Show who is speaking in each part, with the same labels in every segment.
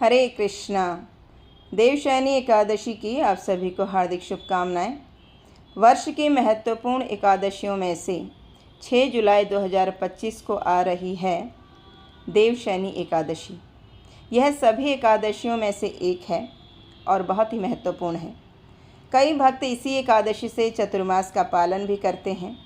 Speaker 1: हरे कृष्णा। देवशयनी एकादशी की आप सभी को हार्दिक शुभकामनाएं। वर्ष की महत्वपूर्ण एकादशियों में से 6 जुलाई 2025 को आ रही है देवशयनी एकादशी। यह सभी एकादशियों में से एक है और बहुत ही महत्वपूर्ण है। कई भक्त इसी एकादशी से चतुर्मास का पालन भी करते हैं।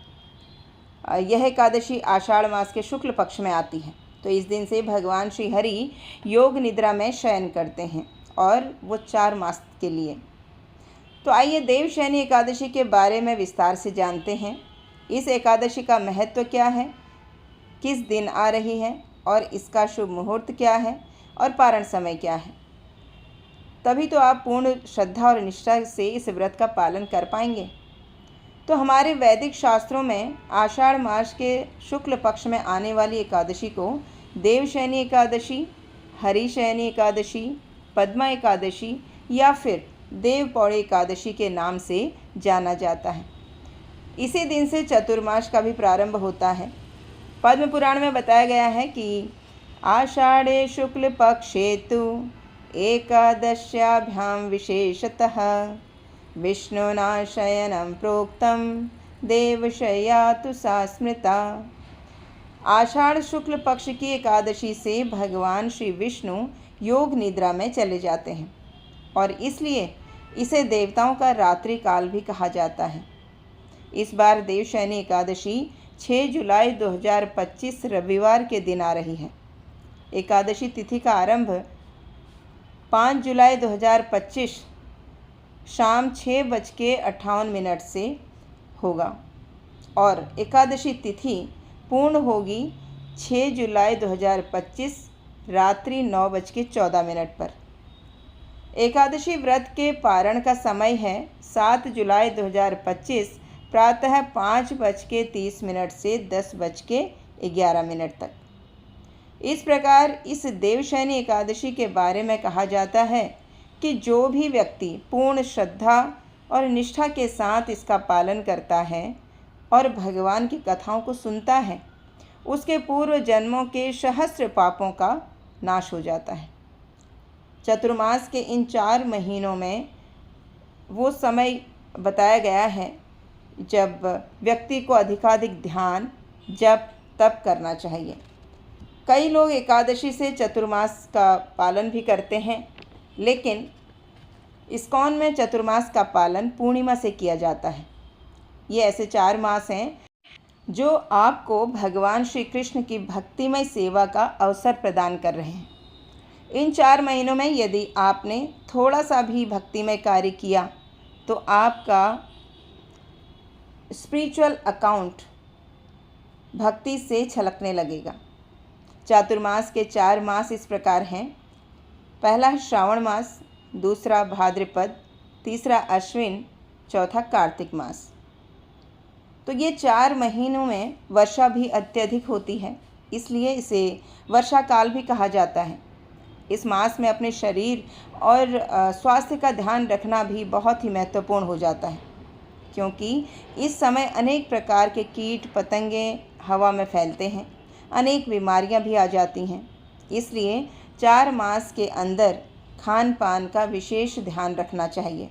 Speaker 1: यह एकादशी आषाढ़ मास के शुक्ल पक्ष में आती है। तो इस दिन से भगवान श्री हरि योग निद्रा में शयन करते हैं और वो 4 मास के लिए। तो आइए देवशयनी एकादशी के बारे में विस्तार से जानते हैं। इस एकादशी का महत्व क्या है, किस दिन आ रही है और इसका शुभ मुहूर्त क्या है और पारण समय क्या है। तभी तो आप पूर्ण श्रद्धा और निष्ठा से इस व्रत का पालन कर पाएंगे। तो हमारे वैदिक शास्त्रों में आषाढ़ मास के शुक्ल पक्ष में आने वाली एकादशी को देवशयनी एकादशी, हरिशयनी एकादशी, पद्मा एकादशी या फिर देवपौड़ी एकादशी के नाम से जाना जाता है। इसी दिन से चतुर्मास का भी प्रारंभ होता है। पद्म पुराण में बताया गया है कि आषाढ़े शुक्ल पक्षे तु एकादश्याभ्याम विशेषतः विष्णुना शयनं प्रोक्तं देवशय्या तु सा स्मृता। आषाढ़ शुक्ल पक्ष की एकादशी से भगवान श्री विष्णु योग निद्रा में चले जाते हैं और इसलिए इसे देवताओं का रात्रि काल भी कहा जाता है। इस बार देवशयनी एकादशी 6 जुलाई 2025 रविवार के दिन आ रही है। एकादशी तिथि का आरंभ 5 जुलाई 2025 शाम 6:58 से होगा और एकादशी तिथि पूर्ण होगी 6 जुलाई 2025 रात्रि 9:14 पर। एकादशी व्रत के पारण का समय है 7 जुलाई 2025 प्रातः 5:30 से 10:11 तक। इस प्रकार इस देवशयनी एकादशी के बारे में कहा जाता है कि जो भी व्यक्ति पूर्ण श्रद्धा और निष्ठा के साथ इसका पालन करता है और भगवान की कथाओं को सुनता है, उसके पूर्व जन्मों के सहस्त्र पापों का नाश हो जाता है। चतुर्मास के इन 4 महीनों में वो समय बताया गया है जब व्यक्ति को अधिकाधिक ध्यान, जप, तप करना चाहिए। कई लोग एकादशी से चतुर्मास का पालन भी करते हैं, लेकिन इस्कॉन में चतुर्मास का पालन पूर्णिमा से किया जाता है। ये ऐसे 4 मास हैं जो आपको भगवान श्री कृष्ण की भक्तिमय सेवा का अवसर प्रदान कर रहे हैं। इन 4 महीनों में यदि आपने थोड़ा सा भी भक्तिमय कार्य किया तो आपका स्पिरिचुअल अकाउंट भक्ति से छलकने लगेगा। चातुर्मास के 4 मास इस प्रकार हैं। पहला श्रावण मास, दूसरा भाद्रपद, तीसरा अश्विन, चौथा कार्तिक मास। तो ये 4 महीनों में वर्षा भी अत्यधिक होती है, इसलिए इसे वर्षा काल भी कहा जाता है। इस मास में अपने शरीर और स्वास्थ्य का ध्यान रखना भी बहुत ही महत्वपूर्ण हो जाता है, क्योंकि इस समय अनेक प्रकार के कीट पतंगे हवा में फैलते हैं, अनेक बीमारियां भी आ जाती हैं। इसलिए 4 मास के अंदर खान पान का विशेष ध्यान रखना चाहिए।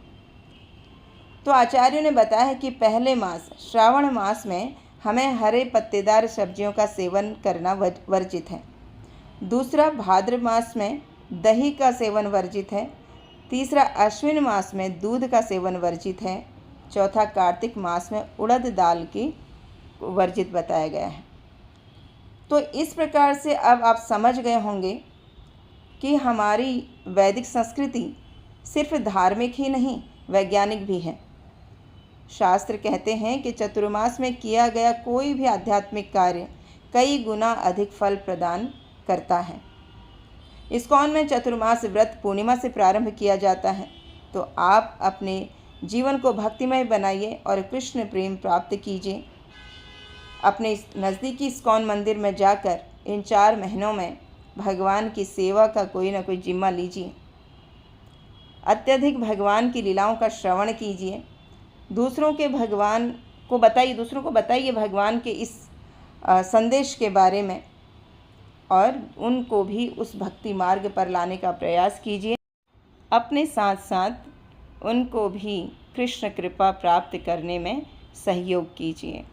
Speaker 1: तो आचार्यों ने बताया है कि पहले मास श्रावण मास में हमें हरे पत्तेदार सब्जियों का सेवन करना वर्जित है। दूसरा भाद्र मास में दही का सेवन वर्जित है। तीसरा अश्विन मास में दूध का सेवन वर्जित है। चौथा कार्तिक मास में उड़द दाल की वर्जित बताया गया है। तो इस प्रकार से अब आप समझ गए होंगे कि हमारी वैदिक संस्कृति सिर्फ धार्मिक ही नहीं, वैज्ञानिक भी है। शास्त्र कहते हैं कि चतुर्मास में किया गया कोई भी आध्यात्मिक कार्य कई गुना अधिक फल प्रदान करता है। इस्कॉन में चतुर्मास व्रत पूर्णिमा से प्रारंभ किया जाता है। तो आप अपने जीवन को भक्तिमय बनाइए और कृष्ण प्रेम प्राप्त कीजिए। अपने नज़दीकी इस्कॉन मंदिर में जाकर इन 4 महीनों में भगवान की सेवा का कोई ना कोई जिम्मा लीजिए। अत्यधिक भगवान की लीलाओं का श्रवण कीजिए। दूसरों को बताइए भगवान के इस संदेश के बारे में। और उनको भी उस भक्ति मार्ग पर लाने का प्रयास कीजिए। अपने साथ साथ उनको भी कृष्ण कृपा प्राप्त करने में सहयोग कीजिए।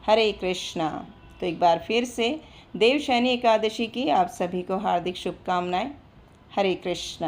Speaker 1: हरे कृष्णा। तो एक बार फिर से देवशयनी एकादशी की आप सभी को हार्दिक शुभकामनाएं। हरे कृष्णा।